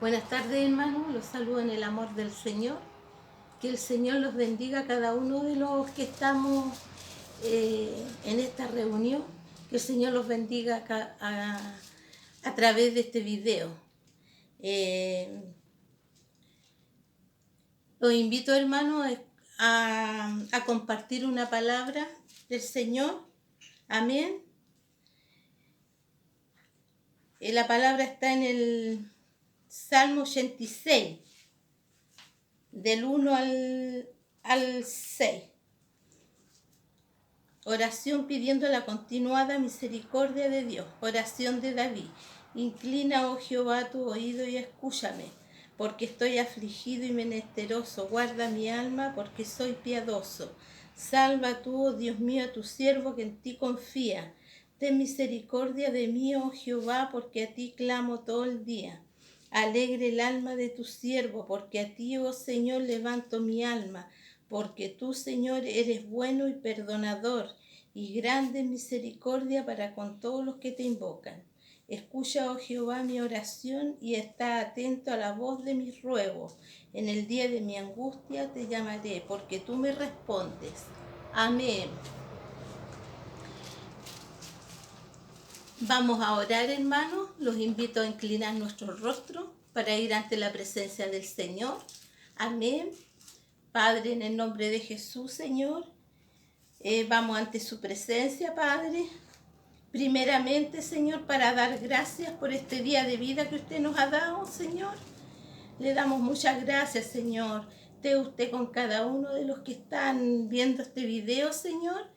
Buenas tardes, hermanos. Los saludo en el amor del Señor. Que el Señor los bendiga a cada uno de los que estamos en esta reunión. Que el Señor los bendiga a través de este video. Los invito, hermanos, a compartir una palabra del Señor. Amén. La palabra está en el Salmo 86, del 1 al 6. Oración pidiendo la continuada misericordia de Dios. Oración de David. Inclina, oh Jehová, tu oído y escúchame, porque estoy afligido y menesteroso. Guarda mi alma, porque soy piadoso. Salva tú, oh Dios mío, a tu siervo que en ti confía. Ten misericordia de mí, oh Jehová, porque a ti clamo todo el día. Alegre el alma de tu siervo, porque a ti, oh Señor, levanto mi alma, porque tú, Señor, eres bueno y perdonador, y grande misericordia para con todos los que te invocan. Escucha, oh Jehová, mi oración, y está atento a la voz de mis ruegos. En el día de mi angustia te llamaré, porque tú me respondes. Amén. Vamos a orar, hermanos. Los invito a inclinar nuestro rostro para ir ante la presencia del Señor. Amén. Padre, en el nombre de Jesús, Señor, vamos ante su presencia, Padre. Primeramente, Señor, para dar gracias por este día de vida que usted nos ha dado, Señor. Le damos muchas gracias, Señor. Esté usted con cada uno de los que están viendo este video, Señor,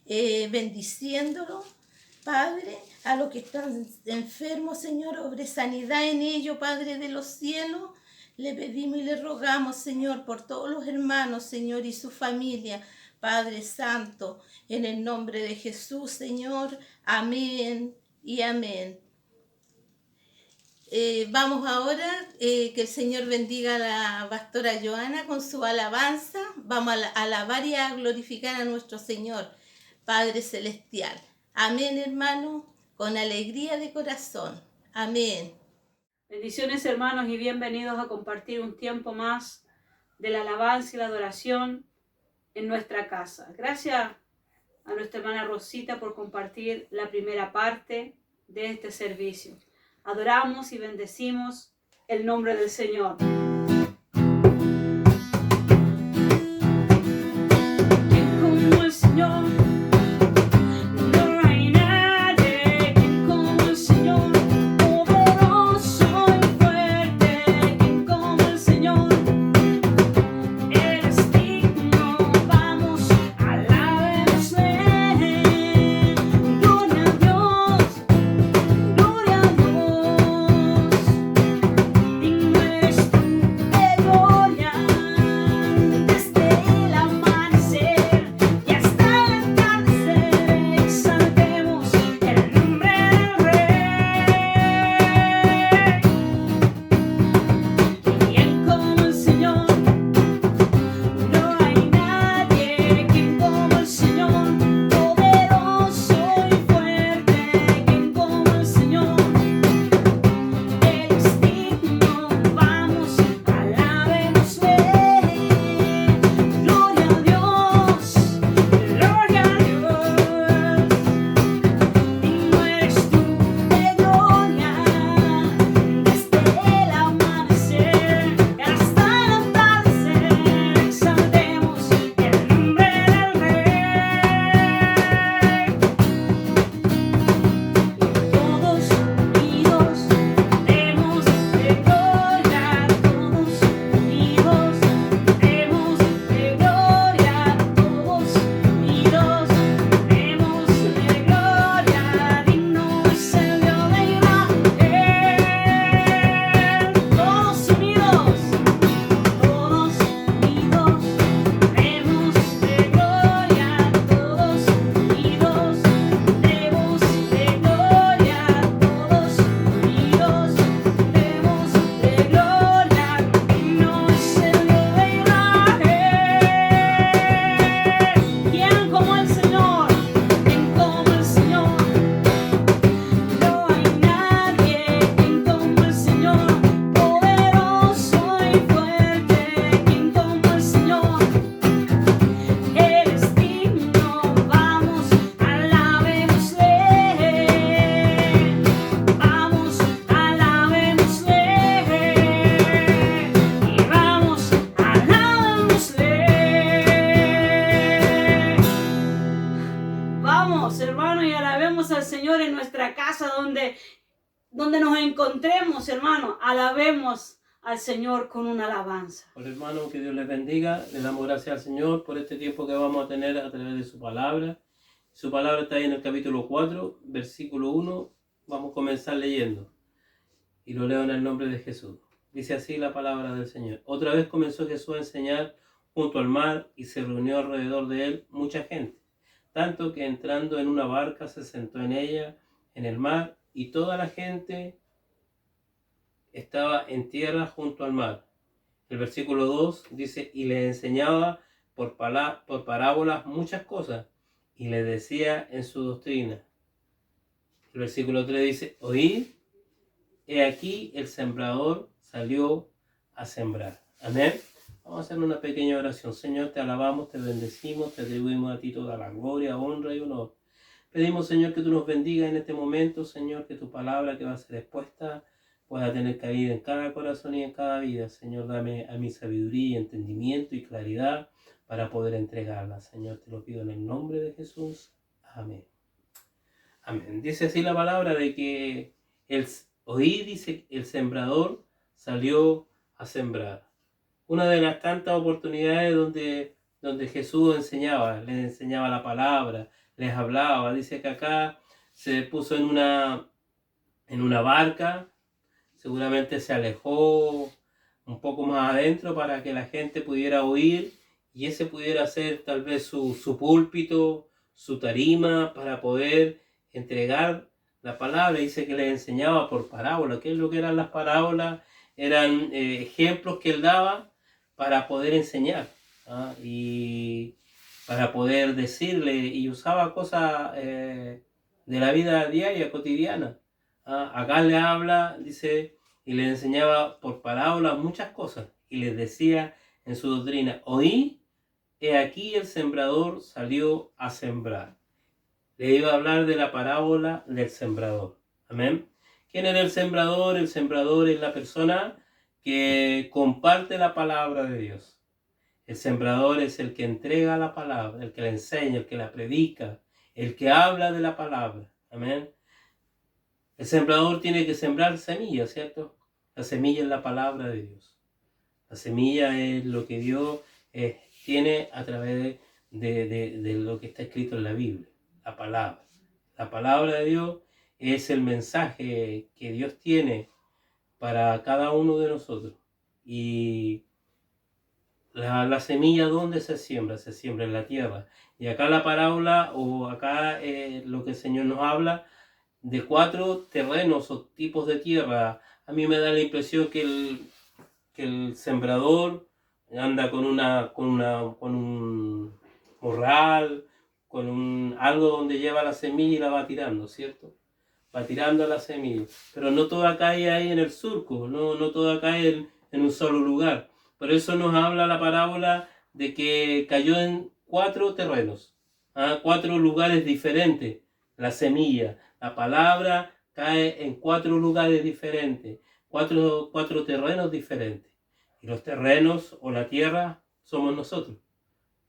bendiciéndolo. Padre, a los que están enfermos, Señor, obre sanidad en ellos, Padre de los cielos. Le pedimos y le rogamos, Señor, por todos los hermanos, Señor, y su familia. Padre Santo, en el nombre de Jesús, Señor. Amén y amén. Vamos ahora, que el Señor bendiga a la pastora Joana con su alabanza. Vamos a alabar y a glorificar a nuestro Señor, Padre Celestial. Amén, hermano, con alegría de corazón. Amén. Bendiciones, hermanos, y bienvenidos a compartir un tiempo más de la alabanza y la adoración en nuestra casa. Gracias a nuestra hermana Rosita por compartir la primera parte de este servicio. Adoramos y bendecimos el nombre del Señor. ¿Quién como el Señor? Tú donde nos encontremos, hermano, alabemos al Señor con una alabanza. Por hermano, que Dios les bendiga. Le damos gracias al Señor por este tiempo que vamos a tener a través de su palabra. Su palabra está ahí en el capítulo 4, versículo 1. Vamos a comenzar leyendo. Y lo leo en el nombre de Jesús. Dice así la palabra del Señor. Otra vez comenzó Jesús a enseñar junto al mar y se reunió alrededor de él mucha gente. Tanto que entrando en una barca se sentó en ella, en el mar, y toda la gente estaba en tierra junto al mar. El versículo 2 dice, y le enseñaba por parábolas muchas cosas, y le decía en su doctrina. El versículo 3 dice, oíd, he aquí el sembrador salió a sembrar. Amén. Vamos a hacer una pequeña oración. Señor, te alabamos, te bendecimos, te atribuimos a ti toda la gloria, honra y honor. Pedimos, Señor, que tú nos bendigas en este momento, Señor, que tu palabra que va a ser expuesta pueda tener cabida en cada corazón y en cada vida. Señor, dame a mi sabiduría, entendimiento y claridad para poder entregarla. Señor, te lo pido en el nombre de Jesús. Amén. Amén. Dice así la palabra de que dice, el sembrador salió a sembrar. Una de las tantas oportunidades donde Jesús les enseñaba la palabra, les hablaba. Dice que acá se puso en una barca, seguramente se alejó un poco más adentro para que la gente pudiera oír y ese pudiera ser tal vez su púlpito, su tarima para poder entregar la palabra. Dice que les enseñaba por parábola. ¿Qué es lo que eran las parábolas? Eran ejemplos que él daba para poder enseñar, y para poder decirle, y usaba cosas de la vida diaria, cotidiana. Acá le habla, dice, y le enseñaba por parábolas muchas cosas, y les decía en su doctrina, oí, he aquí el sembrador salió a sembrar. Le iba a hablar de la parábola del sembrador. Amén. ¿Quién era el sembrador? El sembrador es la persona que comparte la palabra de Dios. El sembrador es el que entrega la palabra, el que la enseña, el que la predica, el que habla de la palabra. Amén. El sembrador tiene que sembrar semillas, ¿cierto? La semilla es la palabra de Dios. La semilla es lo que Dios tiene a través de lo que está escrito en la Biblia, la palabra. La palabra de Dios es el mensaje que Dios tiene para cada uno de nosotros. Y la semilla, ¿dónde se siembra? Se siembra en la tierra. Y acá la parábola, o acá lo que el Señor nos habla, de 4 terrenos o tipos de tierra. A mí me da la impresión que el sembrador anda con un morral, con algo donde lleva la semilla y la va tirando, ¿cierto? Va tirando la semilla, pero no toda cae ahí en el surco, no toda cae en un solo lugar. Por eso nos habla la parábola de que cayó en 4 terrenos, 4 lugares diferentes. La semilla, la palabra cae en 4 lugares diferentes, 4 terrenos diferentes. Y los terrenos o la tierra somos nosotros.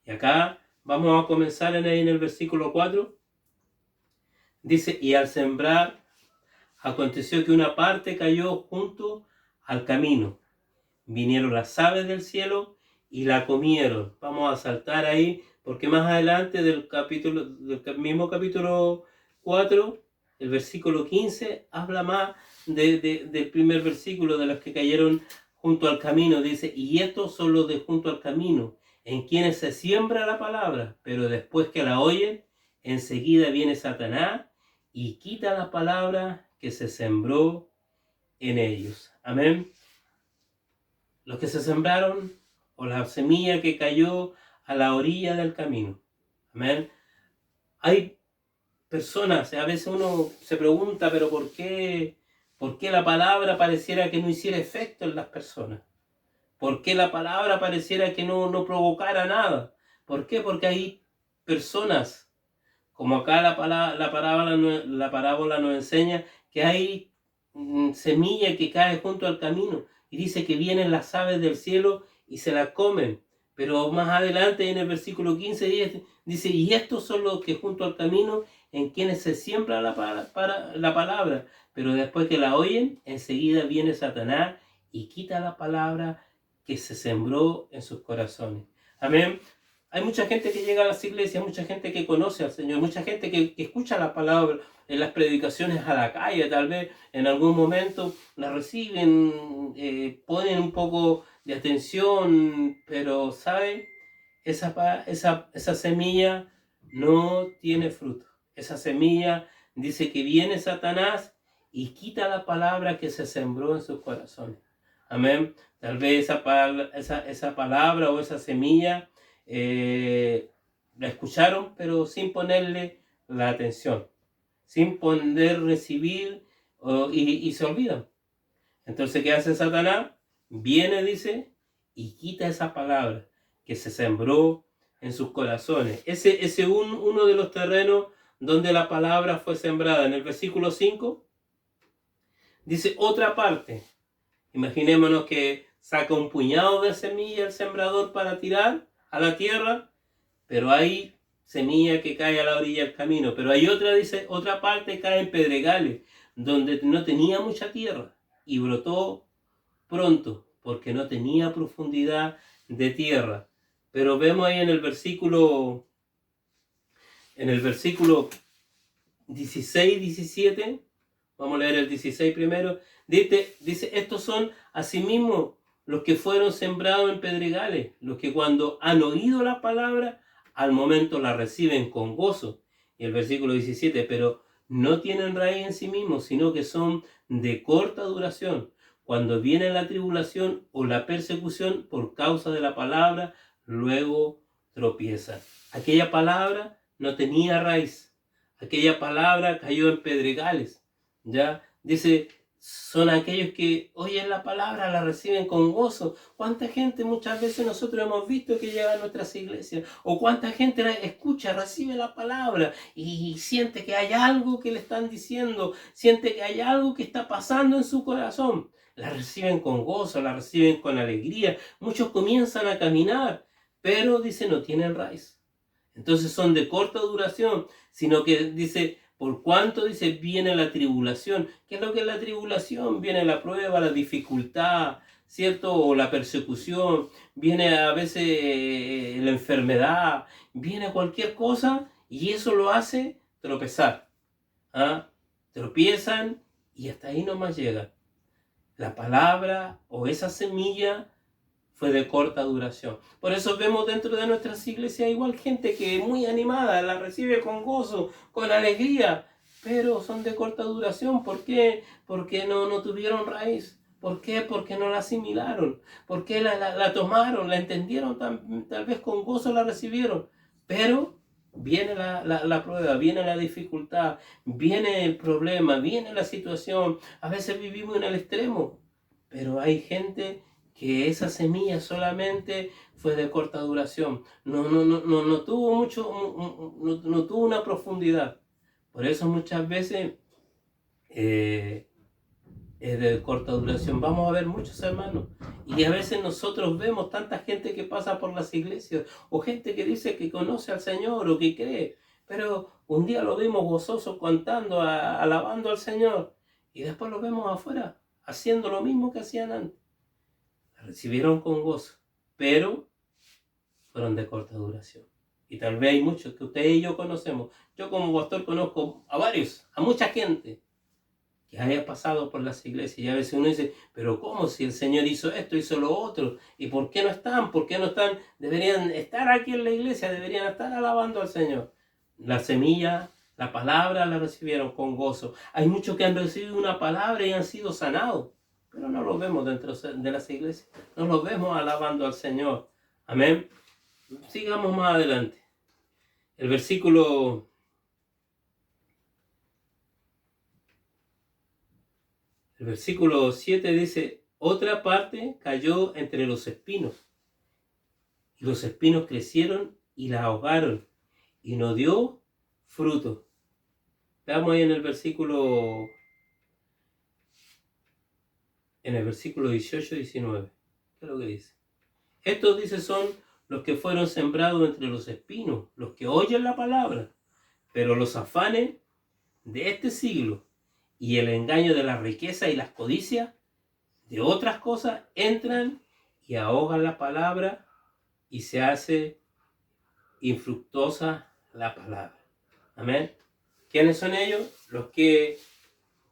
Y acá vamos a comenzar en el versículo 4. Dice, y al sembrar, aconteció que una parte cayó junto al camino. Vinieron las aves del cielo y la comieron. Vamos a saltar ahí, porque más adelante del mismo capítulo 4, el versículo 15, habla más del primer versículo, de los que cayeron junto al camino. Dice, y estos son los de junto al camino, en quienes se siembra la palabra, pero después que la oyen, enseguida viene Satanás y quita la palabra que se sembró en ellos. Amén. Los que se sembraron, o la semilla que cayó a la orilla del camino. Amén. Hay personas, a veces uno se pregunta, pero ¿por qué la palabra pareciera que no hiciera efecto en las personas? ¿Por qué la palabra pareciera que no provocara nada? ¿Por qué? Porque hay personas, como acá la parábola nos enseña, que hay semilla que cae junto al camino. Y dice que vienen las aves del cielo y se la comen. Pero más adelante en el versículo 15 dice, y estos son los que junto al camino, en quienes se siembra la palabra, pero después que la oyen, enseguida viene Satanás y quita la palabra que se sembró en sus corazones. Amén. Hay mucha gente que llega a las iglesias, mucha gente que conoce al Señor, mucha gente que escucha la palabra en las predicaciones a la calle, tal vez en algún momento la reciben, ponen un poco de atención, pero ¿saben? Esa semilla no tiene fruto. Esa semilla dice que viene Satanás y quita la palabra que se sembró en sus corazones. Amén. Tal vez esa palabra o esa semilla la escucharon, pero sin ponerle la atención, sin poder recibir y se olvidan. Entonces, ¿qué hace Satanás? Viene, dice, y quita esa palabra que se sembró en sus corazones. Ese es uno de los terrenos donde la palabra fue sembrada. En el versículo 5 dice otra parte. Imaginémonos que saca un puñado de semilla el sembrador para tirar a la tierra, pero hay semilla que cae a la orilla del camino. Pero hay otra, dice, otra parte cae en pedregales, donde no tenía mucha tierra y brotó pronto, porque no tenía profundidad de tierra. Pero vemos ahí en el versículo 16, 17, vamos a leer el 16 primero, dice, estos son asimismo los que fueron sembrados en pedregales, los que cuando han oído la palabra, al momento la reciben con gozo. Y el versículo 17, pero no tienen raíz en sí mismos, sino que son de corta duración. Cuando viene la tribulación o la persecución por causa de la palabra, luego tropiezan. Aquella palabra no tenía raíz. Aquella palabra cayó en pedregales. ¿Ya? Dice, son aquellos que oyen la palabra, la reciben con gozo. ¿Cuánta gente muchas veces nosotros hemos visto que llega a nuestras iglesias? ¿O cuánta gente escucha, recibe la palabra y siente que hay algo que le están diciendo? Siente que hay algo que está pasando en su corazón. La reciben con gozo, la reciben con alegría. Muchos comienzan a caminar, pero dice no tienen raíz. Entonces son de corta duración, sino que dice, por cuanto dice viene la tribulación. ¿Qué es lo que es la tribulación? Viene la prueba, la dificultad, ¿cierto? O la persecución, viene a veces la enfermedad, viene cualquier cosa y eso lo hace tropezar. ¿Ah? Tropiezan y hasta ahí nomás llegan. La palabra o esa semilla fue de corta duración. Por eso vemos dentro de nuestras iglesias igual gente que es muy animada, la recibe con gozo, con alegría, pero son de corta duración. ¿Por qué? Porque no tuvieron raíz. ¿Por qué? Porque no la asimilaron. ¿Por qué la tomaron? La entendieron, tal vez con gozo la recibieron. Pero viene la prueba, viene la dificultad, viene el problema, viene la situación. A veces vivimos en el extremo, pero hay gente que esa semilla solamente fue de corta duración. No tuvo no tuvo una profundidad. Por eso muchas veces es de corta duración. Vamos a ver muchos hermanos. Y a veces nosotros vemos tanta gente que pasa por las iglesias, o gente que dice que conoce al Señor o que cree, pero un día lo vemos gozoso cantando, alabando al Señor, y después lo vemos afuera, haciendo lo mismo que hacían antes. La recibieron con gozo, pero fueron de corta duración. Y tal vez hay muchos que ustedes y yo conocemos. Yo como pastor conozco a varios, a mucha gente que haya pasado por las iglesias. Y a veces uno dice, pero ¿cómo? Si el Señor hizo esto, hizo lo otro. ¿Y por qué no están? ¿Por qué no están? Deberían estar aquí en la iglesia, deberían estar alabando al Señor. La semilla, la palabra la recibieron con gozo. Hay muchos que han recibido una palabra y han sido sanados, pero no los vemos dentro de las iglesias. No los vemos alabando al Señor. Amén. Sigamos más adelante. El versículo 7 dice, otra parte cayó entre los espinos, y los espinos crecieron y la ahogaron, y no dio fruto. Veamos ahí en el versículo 18 y 19. ¿Qué es lo que dice? Estos, dice, son los que fueron sembrados entre los espinos, los que oyen la palabra, Pero los afanes de este siglo y el engaño de la riqueza y las codicias de otras cosas entran y ahogan la palabra y se hace infructuosa la palabra. Amén. ¿Quiénes son ellos? Los que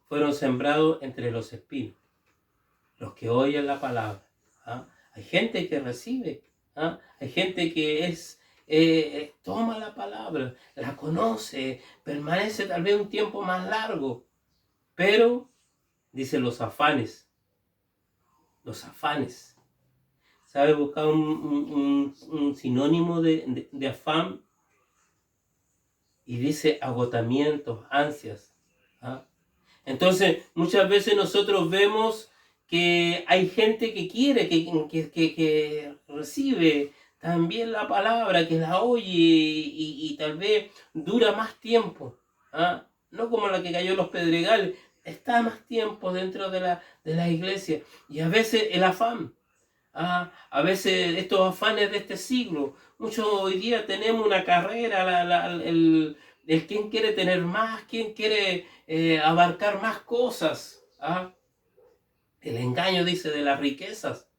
fueron sembrados entre los espinos, los que oyen la palabra. ¿Ah? Hay gente que recibe, ¿ah? Hay gente que toma la palabra, la conoce, permanece tal vez un tiempo más largo, pero dice los afanes. ¿Sabe buscar un sinónimo de afán? Y dice agotamientos, ansias. ¿Ah? Entonces, muchas veces nosotros vemos que hay gente que quiere, que recibe también la palabra, que la oye y tal vez dura más tiempo. ¿Ah? No como la que cayó en los pedregales, está más tiempo dentro de la iglesia. Y a veces el afán, a veces estos afanes de este siglo. Muchos hoy día tenemos una carrera, el quién quiere tener más, quién quiere abarcar más cosas. El engaño, dice, de las riquezas.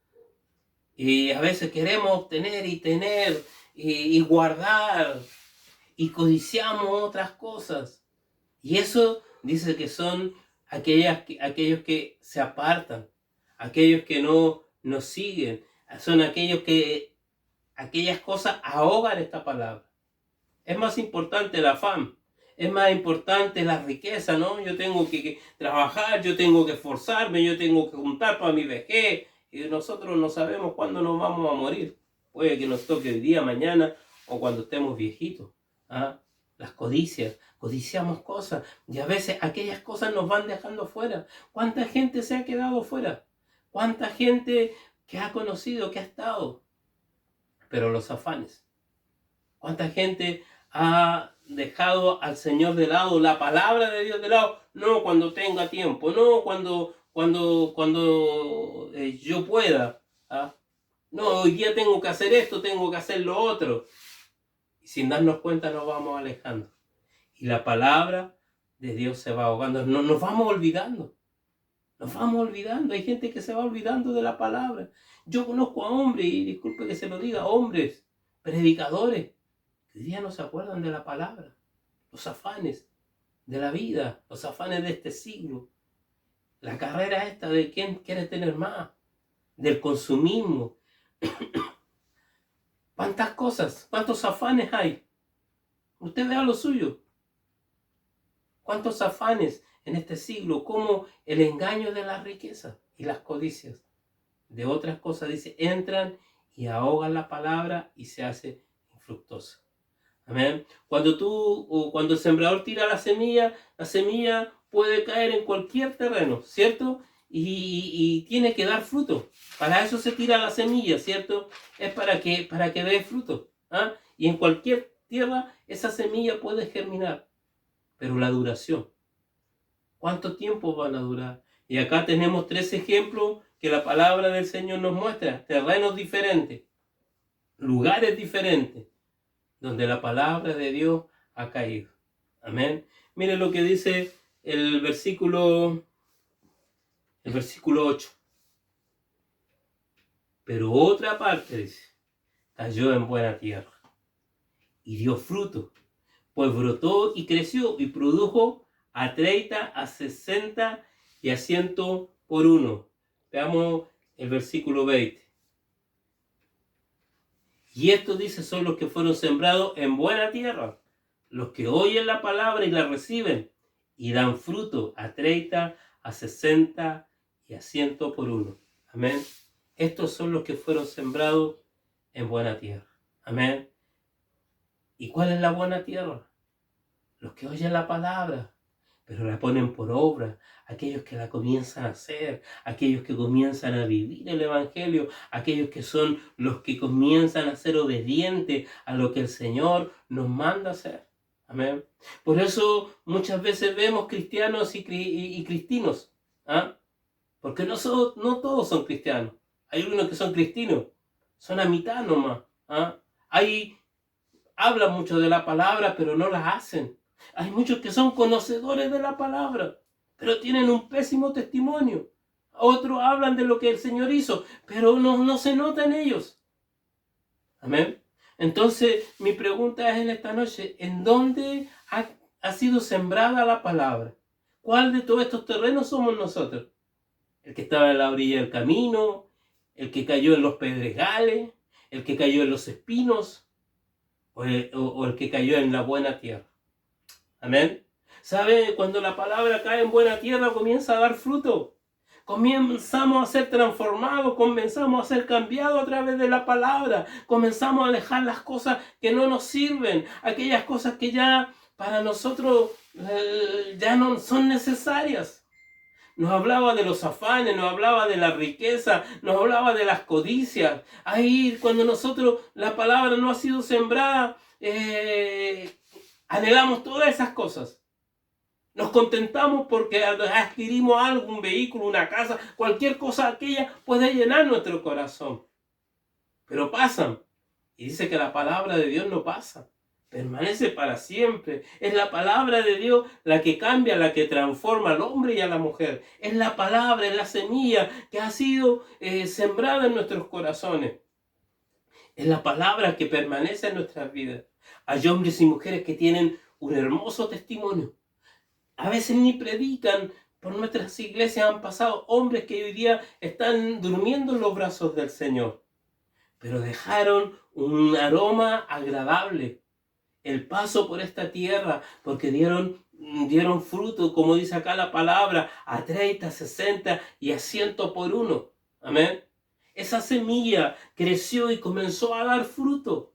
Y a veces queremos obtener y tener y guardar y codiciamos otras cosas. Y eso dice que son aquellos que se apartan, aquellos que no nos siguen, son aquellas cosas ahogan esta palabra. Es más importante el afán, es más importante la riqueza, ¿no? Yo tengo que trabajar, yo tengo que esforzarme, yo tengo que juntar para mi vejez. Y nosotros no sabemos cuándo nos vamos a morir. Puede que nos toque el día, mañana o cuando estemos viejitos. Las codiciamos cosas y a veces aquellas cosas nos van dejando fuera. ¿Cuánta gente se ha quedado fuera? ¿Cuánta gente que ha conocido, que ha estado? Pero los afanes. ¿Cuánta gente ha dejado al Señor de lado, la palabra de Dios de lado? No cuando tenga tiempo, no cuando yo pueda. No, hoy día tengo que hacer esto, tengo que hacer lo otro. Y sin darnos cuenta nos vamos alejando. Y la palabra de Dios se va ahogando. Nos vamos olvidando. Nos vamos olvidando. Hay gente que se va olvidando de la palabra. Yo conozco a hombres, y disculpe que se lo diga, hombres, predicadores, que hoy día no se acuerdan de la palabra. Los afanes de la vida, los afanes de este siglo. La carrera esta de quién quiere tener más, del consumismo. ¿Cuántas cosas, cuántos afanes hay? Usted vea lo suyo. ¿Cuántos afanes en este siglo? Como el engaño de la riqueza y las codicias de otras cosas, dice, entran y ahogan la palabra y se hace infructuosa. Amén. Cuando el sembrador tira la semilla puede caer en cualquier terreno, ¿cierto? Y tiene que dar fruto. Para eso se tira la semilla, ¿cierto? Es para que dé fruto. Y en cualquier tierra esa semilla puede germinar. Pero la duración, ¿cuánto tiempo van a durar? Y acá tenemos 3 ejemplos que la palabra del Señor nos muestra. Terrenos diferentes, lugares diferentes, donde la palabra de Dios ha caído. Amén. Mire lo que dice el versículo 8. Pero otra parte, dice, cayó en buena tierra y dio fruto, pues brotó y creció y produjo a 30, a 60 y a 100 por uno. Veamos el versículo 20. Y estos, dice, son los que fueron sembrados en buena tierra, los que oyen la palabra y la reciben y dan fruto a 30, a 60 y a 100 por uno. Amén. Estos son los que fueron sembrados en buena tierra. Amén. ¿Y cuál es la buena tierra? Los que oyen la palabra, pero la ponen por obra. Aquellos que la comienzan a hacer, aquellos que comienzan a vivir el Evangelio, aquellos que son los que comienzan a ser obedientes a lo que el Señor nos manda hacer. Amén. Por eso muchas veces vemos cristianos y cristinos. Porque no todos son cristianos. Hay algunos que son cristinos, son a mitad nomás. Hablan mucho de la palabra, pero no la hacen. Hay muchos que son conocedores de la palabra, pero tienen un pésimo testimonio. Otros hablan de lo que el Señor hizo, pero no se nota en ellos. Amén. Entonces, mi pregunta es en esta noche, ¿en dónde ha sido sembrada la palabra? ¿Cuál de todos estos terrenos somos nosotros? ¿El que estaba en la orilla del camino? ¿El que cayó en los pedregales? ¿El que cayó en los espinos? ¿O el que cayó en la buena tierra? Amén. ¿Sabe? Cuando la palabra cae en buena tierra, comienza a dar fruto. Comenzamos a ser transformados, comenzamos a ser cambiados a través de la palabra. Comenzamos a dejar las cosas que no nos sirven, aquellas cosas que ya para nosotros ya no son necesarias. Nos hablaba de los afanes, nos hablaba de la riqueza, nos hablaba de las codicias. Ahí cuando nosotros, la palabra no ha sido sembrada, anhelamos todas esas cosas. Nos contentamos porque adquirimos algo, un vehículo, una casa, cualquier cosa aquella puede llenar nuestro corazón. Pero pasan. Y dice que la palabra de Dios no pasa. Permanece para siempre. Es la palabra de Dios la que cambia, la que transforma al hombre y a la mujer. Es la palabra, es la semilla que ha sido sembrada en nuestros corazones. Es la palabra que permanece en nuestras vidas. Hay hombres y mujeres que tienen un hermoso testimonio. A veces ni predican. Por nuestras iglesias han pasado hombres que hoy día están durmiendo en los brazos del Señor. Pero dejaron un aroma agradable. El paso por esta tierra, porque dieron fruto, como dice acá la palabra, a 30, 60 y a 100 por uno. Amén. Esa semilla creció y comenzó a dar fruto.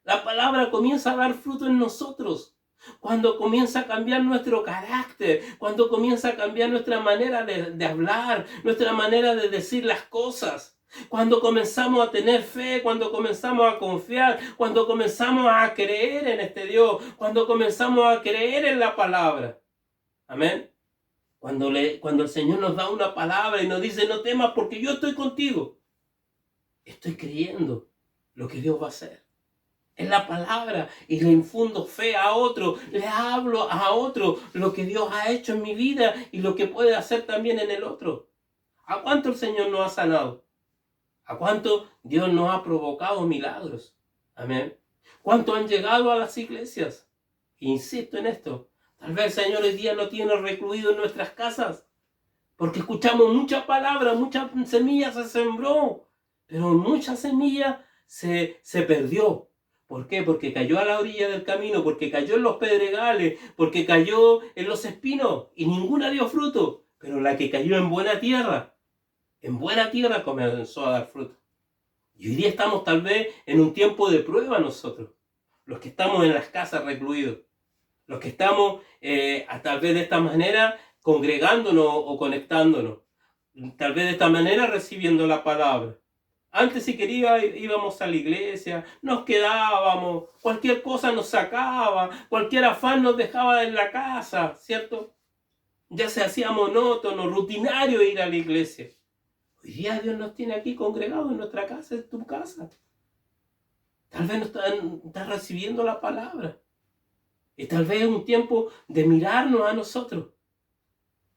La palabra comienza a dar fruto en nosotros. Cuando comienza a cambiar nuestro carácter, cuando comienza a cambiar nuestra manera de hablar, nuestra manera de decir las cosas, cuando comenzamos a tener fe, cuando comenzamos a confiar, cuando comenzamos a creer en este Dios, cuando comenzamos a creer en la palabra. Amén. Cuando el Señor nos da una palabra y nos dice, no temas porque yo estoy contigo. Estoy creyendo lo que Dios va a hacer. En la palabra y le infundo fe a otro, le hablo a otro lo que Dios ha hecho en mi vida y lo que puede hacer también en el otro. ¿A cuánto el Señor nos ha sanado? ¿A cuánto Dios nos ha provocado milagros? Amén. ¿Cuánto han llegado a las iglesias? Insisto en esto. Tal vez el Señor hoy día no tiene recluido en nuestras casas porque escuchamos mucha palabra, mucha semilla se sembró, pero mucha semilla se perdió. ¿Por qué? Porque cayó a la orilla del camino, porque cayó en los pedregales, porque cayó en los espinos y ninguna dio fruto. Pero la que cayó en buena tierra comenzó a dar fruto. Y hoy día estamos tal vez en un tiempo de prueba nosotros, los que estamos en las casas recluidos, los que estamos tal vez de esta manera congregándonos o conectándonos, tal vez de esta manera recibiendo la palabra. Antes si quería íbamos a la iglesia, nos quedábamos, cualquier cosa nos sacaba, cualquier afán nos dejaba en la casa, ¿cierto? Ya se hacía monótono, rutinario ir a la iglesia. Hoy día Dios nos tiene aquí congregados en nuestra casa, en tu casa. Tal vez no estás recibiendo la palabra. Y tal vez es un tiempo de mirarnos a nosotros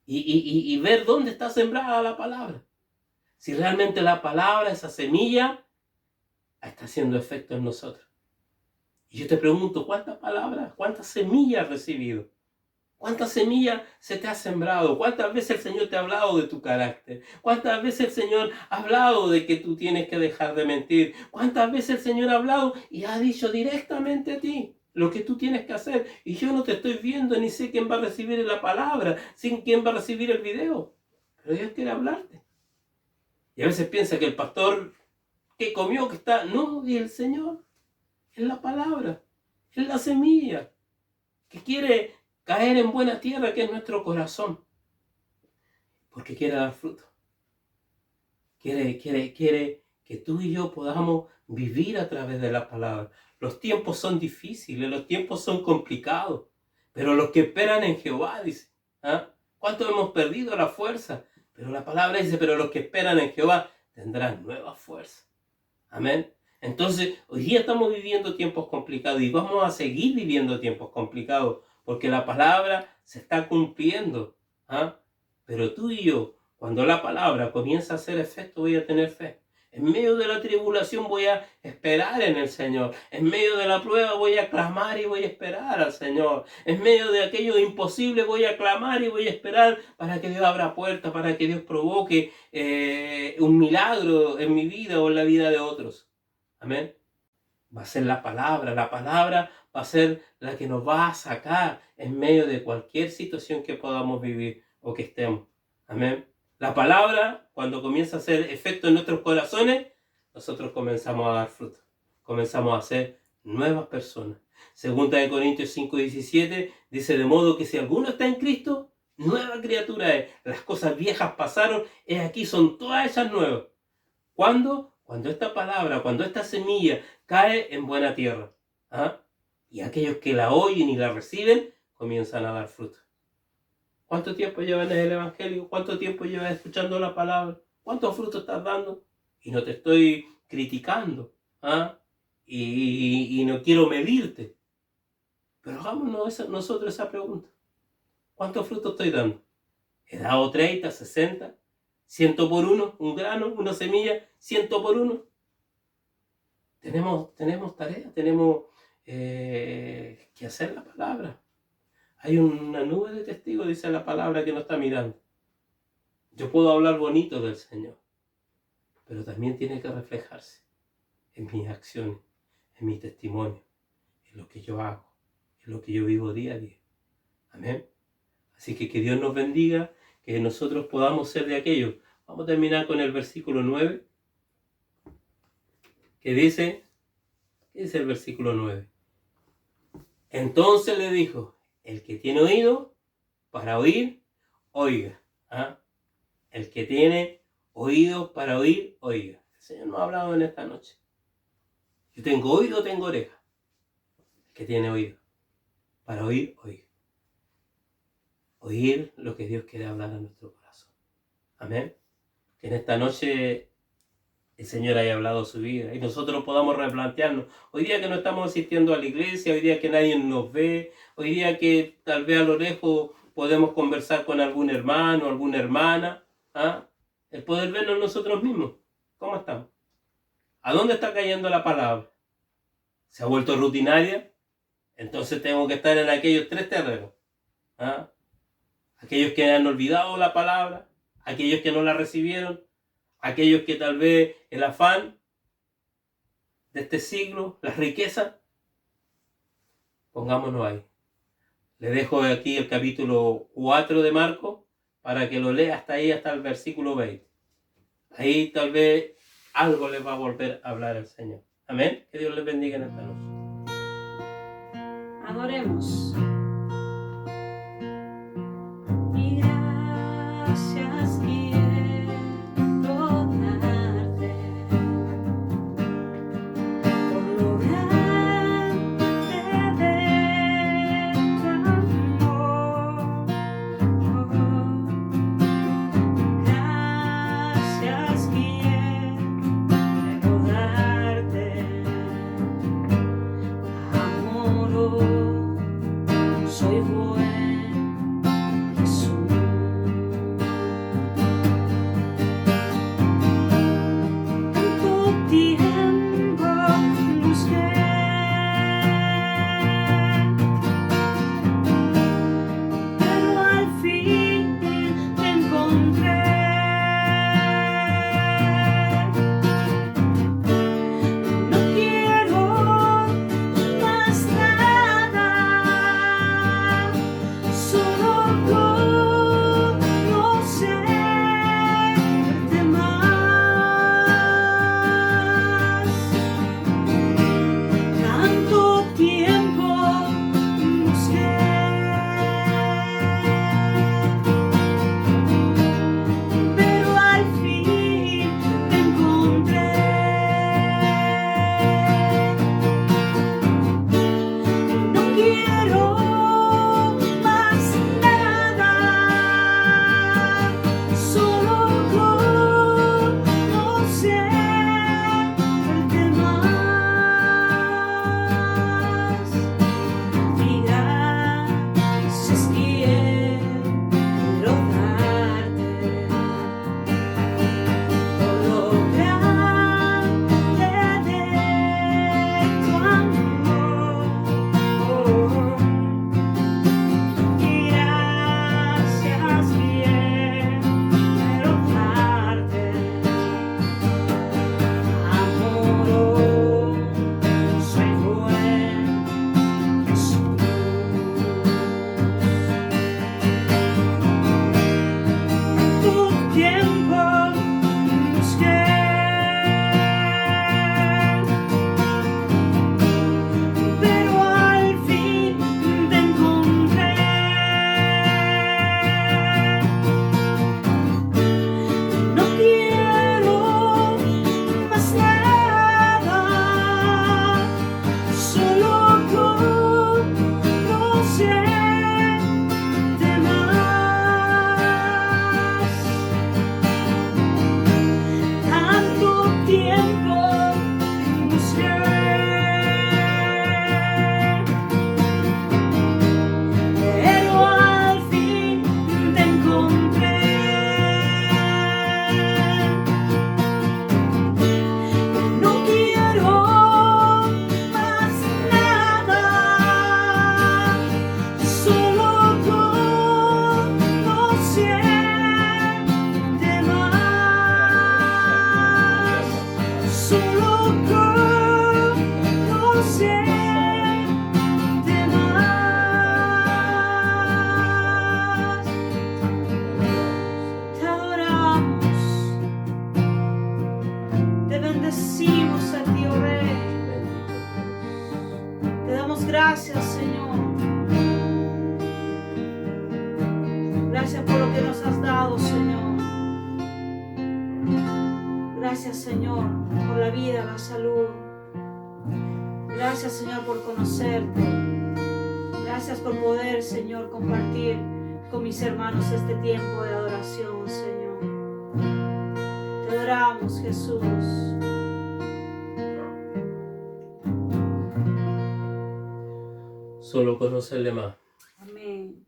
y ver dónde está sembrada la palabra. Si realmente la palabra, esa semilla, está haciendo efecto en nosotros. Y yo te pregunto, ¿cuántas palabras, cuántas semillas has recibido? ¿Cuántas semillas se te ha sembrado? ¿Cuántas veces el Señor te ha hablado de tu carácter? ¿Cuántas veces el Señor ha hablado de que tú tienes que dejar de mentir? ¿Cuántas veces el Señor ha hablado y ha dicho directamente a ti lo que tú tienes que hacer? Y yo no te estoy viendo ni sé quién va a recibir la palabra, sin quién va a recibir el video. Pero Dios quiere hablarte. Y a veces piensa que el pastor que comió, que está... No, y el Señor es la palabra, es la semilla que quiere caer en buena tierra, que es nuestro corazón. Porque quiere dar fruto. Quiere que tú y yo podamos vivir a través de la palabra. Los tiempos son difíciles, los tiempos son complicados. Pero los que esperan en Jehová, dice. ¿Cuánto hemos perdido la fuerza? Pero la palabra dice, pero los que esperan en Jehová tendrán nueva fuerza. Amén. Entonces, hoy día estamos viviendo tiempos complicados y vamos a seguir viviendo tiempos complicados porque la palabra se está cumpliendo. ¿Ah? Pero tú y yo, cuando la palabra comienza a hacer efecto, voy a tener fe. En medio de la tribulación voy a esperar en el Señor. En medio de la prueba voy a clamar y voy a esperar al Señor. En medio de aquello imposible voy a clamar y voy a esperar para que Dios abra puertas, para que Dios provoque un milagro en mi vida o en la vida de otros. Amén. Va a ser la palabra va a ser la que nos va a sacar en medio de cualquier situación que podamos vivir o que estemos. Amén. La palabra, cuando comienza a hacer efecto en nuestros corazones, nosotros comenzamos a dar fruto. Comenzamos a ser nuevas personas. Segunda de Corintios 5:17 dice, de modo que si alguno está en Cristo, nueva criatura es. Las cosas viejas pasaron, aquí son todas ellas nuevas. ¿Cuándo? Cuando esta palabra, cuando esta semilla cae en buena tierra. ¿Ah? Y aquellos que la oyen y la reciben, comienzan a dar fruto. ¿Cuánto tiempo llevas en el Evangelio? ¿Cuánto tiempo llevas escuchando la palabra? ¿Cuántos frutos estás dando? Y no te estoy criticando. ¿Ah? Y no quiero medirte. Pero hagámonos nosotros esa pregunta. ¿Cuántos frutos estoy dando? ¿He dado 30, 60, 100 por uno? ¿Un grano? ¿Una semilla? 100 por uno? Tenemos tarea, tenemos que hacer la palabra. Hay una nube de testigos, dice la palabra, que nos está mirando. Yo puedo hablar bonito del Señor, pero también tiene que reflejarse en mis acciones, en mi testimonio, en lo que yo hago, en lo que yo vivo día a día. Amén. Así que Dios nos bendiga, que nosotros podamos ser de aquellos. Vamos a terminar con el versículo 9, que dice, ¿qué dice el versículo 9? Entonces le dijo, el que tiene oído para oír, oiga. ¿Ah? El que tiene oído para oír, oiga. El Señor nos ha hablado en esta noche. Yo tengo oído, tengo oreja. El que tiene oído para oír, oiga. Oír lo que Dios quiere hablar a nuestro corazón. Amén. Que en esta noche el Señor haya hablado a su vida y nosotros podamos replantearnos. Hoy día que no estamos asistiendo a la iglesia, hoy día que nadie nos ve, hoy día que tal vez a lo lejos podemos conversar con algún hermano, alguna hermana. ¿Ah? El poder vernos nosotros mismos. ¿Cómo estamos? ¿A dónde está cayendo la palabra? ¿Se ha vuelto rutinaria? Entonces tengo que estar en aquellos 3 terrenos. ¿Ah? Aquellos que han olvidado la palabra, aquellos que no la recibieron, aquellos que tal vez el afán de este siglo, las riquezas, pongámonos ahí. Le dejo aquí el capítulo 4 de Marcos para que lo lea hasta ahí, hasta el versículo 20. Ahí tal vez algo les va a volver a hablar el Señor. Amén. Que Dios les bendiga en esta noche. Adoremos. Y gracias quiero darte por lo grande de tu amor. Gracias quiero darte, amor. solo conocerte más. Te adoramos, te bendecimos a ti, oh Rey. Te damos gracias, Señor. Gracias por lo que nos has dado, Señor. Gracias, Señor, por la vida, la salud. Gracias, Señor, por conocerte. Gracias por poder, Señor, compartir con mis hermanos este tiempo de adoración, Señor. Te adoramos, Jesús. Solo conocerle más Amén.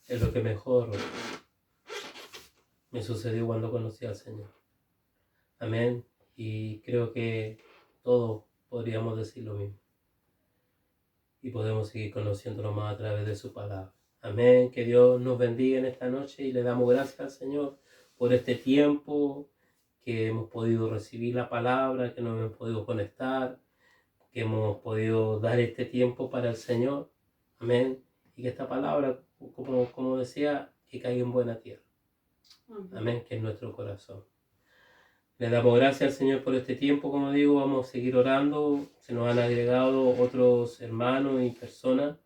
es lo que mejor me sucedió cuando conocí al Señor. Amén. Y creo que todos podríamos decir lo mismo. Y podemos seguir conociéndolo más a través de su palabra. Amén. Que Dios nos bendiga en esta noche y le damos gracias al Señor por este tiempo que hemos podido recibir la palabra, que nos hemos podido conectar, que hemos podido dar este tiempo para el Señor. Amén. Y que esta palabra, como decía, que caiga en buena tierra. Amén. Que es nuestro corazón. Le damos gracias al Señor por este tiempo, como digo, vamos a seguir orando. Se nos han agregado otros hermanos y personas.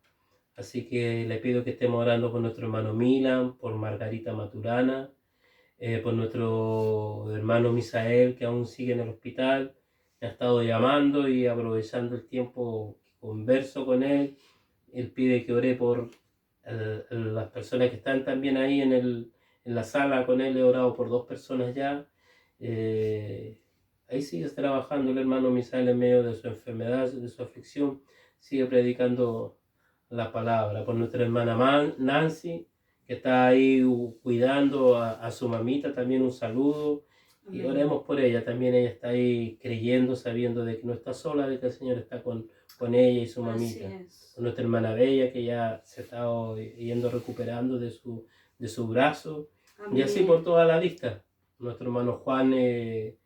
Así que le pido que estemos orando por nuestro hermano Milan, por Margarita Maturana, por nuestro hermano Misael, que aún sigue en el hospital. Me ha estado llamando y aprovechando el tiempo que converso con él. Él pide que ore por las personas que están también ahí en la sala con él. He orado por 2 personas ya. Ahí sigue trabajando el hermano Misael en medio de su enfermedad, de su aflicción. Sigue predicando la palabra. Por nuestra hermana Nancy, que está ahí cuidando a su mamita, también un saludo. Y oremos por ella, también ella está ahí creyendo, sabiendo de que no está sola, de que el Señor está con ella y su mamita. Con nuestra hermana Bella, que ya se está yendo recuperando de su brazo. Amén. Y así por toda la lista. Nuestro hermano Juan, que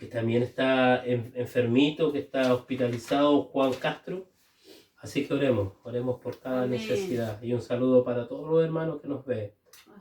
también está enfermito, que está hospitalizado, Juan Castro. Así que oremos por cada Amén. Necesidad. Y un saludo para todos los hermanos que nos ven.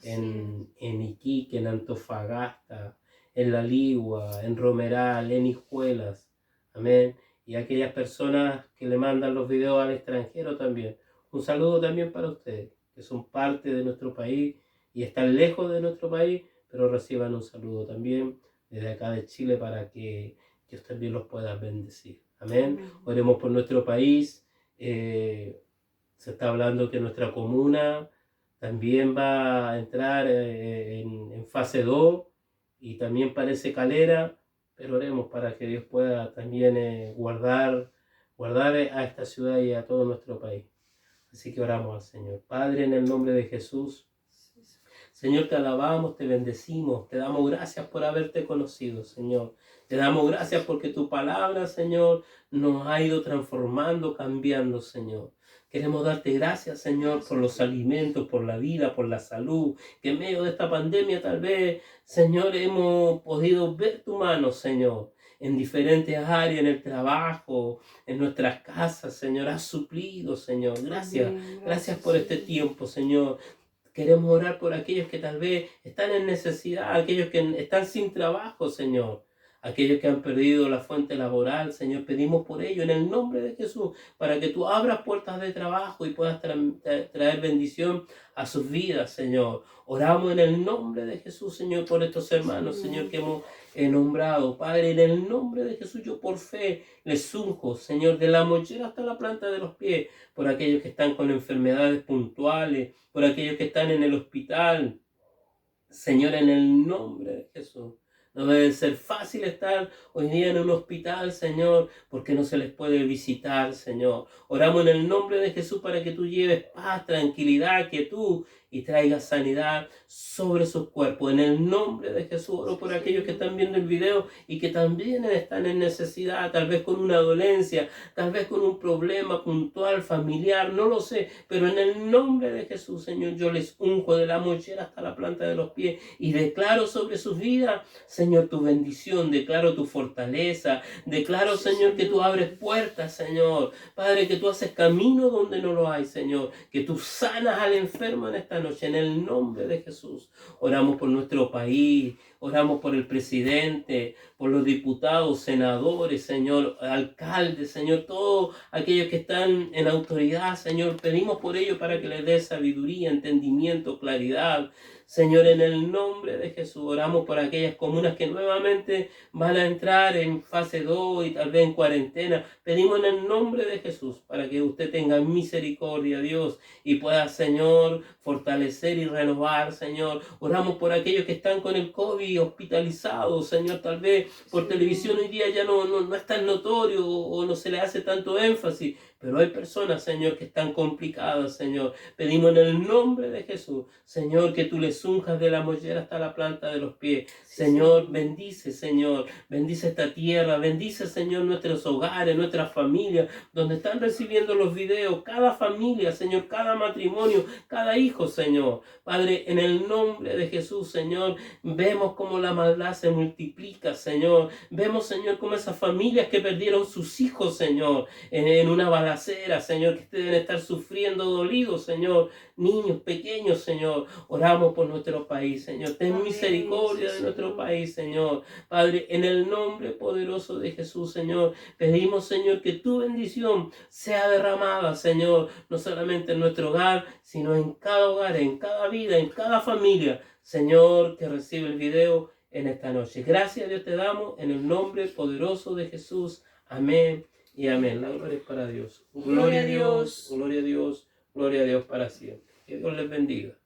En Iquique, en Antofagasta, en La Ligua, en Romeral, en Hijuelas. Amén. Y aquellas personas que le mandan los videos al extranjero también. Un saludo también para ustedes, que son parte de nuestro país y están lejos de nuestro país, pero reciban un saludo también desde acá de Chile para que Dios también los pueda bendecir. Amén. Oremos por nuestro país. Se está hablando que nuestra comuna también va a entrar en fase 2 y también parece Calera, pero oremos para que Dios pueda también guardar a esta ciudad y a todo nuestro país. Así que oramos al Señor. Padre, en el nombre de Jesús, Señor, te alabamos, te bendecimos, te damos gracias por haberte conocido, Señor. Te damos gracias porque tu palabra, Señor, nos ha ido transformando, cambiando, Señor. Queremos darte gracias, Señor, por los alimentos, por la vida, por la salud, que en medio de esta pandemia tal vez, Señor, hemos podido ver tu mano, Señor, en diferentes áreas, en el trabajo, en nuestras casas, Señor. Has suplido, Señor. Gracias. Gracias por este tiempo, Señor. Queremos orar por aquellos que tal vez están en necesidad, aquellos que están sin trabajo, Señor. Aquellos que han perdido la fuente laboral, Señor, pedimos por ello en el nombre de Jesús, para que tú abras puertas de trabajo y puedas traer bendición a sus vidas, Señor. Oramos en el nombre de Jesús, Señor, por estos hermanos, Señor, que hemos nombrado. Padre, en el nombre de Jesús, yo por fe les unjo, Señor, de la mochila hasta la planta de los pies, por aquellos que están con enfermedades puntuales, por aquellos que están en el hospital, Señor, en el nombre de Jesús. No debe ser fácil estar hoy día en un hospital, Señor, porque no se les puede visitar, Señor. Oramos en el nombre de Jesús para que tú lleves paz, tranquilidad, quietud y traiga sanidad sobre sus cuerpos. En el nombre de Jesús oro por aquellos que están viendo el video y que también están en necesidad, tal vez con una dolencia, tal vez con un problema puntual, familiar, no lo sé, pero en el nombre de Jesús, Señor, yo les unjo de la mollera hasta la planta de los pies y declaro sobre sus vidas, Señor, tu bendición, declaro tu fortaleza, declaro, Señor, que tú abres puertas, Señor, Padre, que tú haces camino donde no lo hay, Señor, que tú sanas al enfermo en esta noche, en el nombre de Jesús. Oramos por nuestro país, oramos por el presidente, por los diputados, senadores, Señor, alcaldes, Señor, todos aquellos que están en autoridad, Señor, pedimos por ellos para que les dé sabiduría, entendimiento, claridad. Señor, en el nombre de Jesús, oramos por aquellas comunas que nuevamente van a entrar en fase 2 y tal vez en cuarentena. Pedimos en el nombre de Jesús para que usted tenga misericordia, Dios, y pueda, Señor, fortalecer y renovar, Señor. Oramos por aquellos que están con el COVID hospitalizados, Señor, tal vez por televisión hoy día ya no es tan notorio o no se le hace tanto énfasis. Pero hay personas, Señor, que están complicadas, Señor. Pedimos en el nombre de Jesús, Señor, que tú les unjas de la mollera hasta la planta de los pies. Señor, bendice, Señor. Bendice esta tierra. Bendice, Señor, nuestros hogares, nuestras familias, donde están recibiendo los videos. Cada familia, Señor, cada matrimonio, cada hijo, Señor. Padre, en el nombre de Jesús, Señor, vemos cómo la maldad se multiplica, Señor. Vemos, Señor, cómo esas familias que perdieron sus hijos, Señor, en una balacera, Señor, que deben estar sufriendo dolidos, Señor, niños pequeños, Señor, oramos por nuestro país, Señor, ten misericordia de nuestro país, Señor, Padre, en el nombre poderoso de Jesús, Señor, pedimos, Señor, que tu bendición sea derramada, Señor, no solamente en nuestro hogar, sino en cada hogar, en cada vida, en cada familia, Señor, que recibe el video en esta noche. Gracias, Dios, te damos en el nombre poderoso de Jesús, amén. Y amén. La gloria es para Dios. Gloria a Dios, gloria a Dios, gloria a Dios para siempre. Que Dios les bendiga.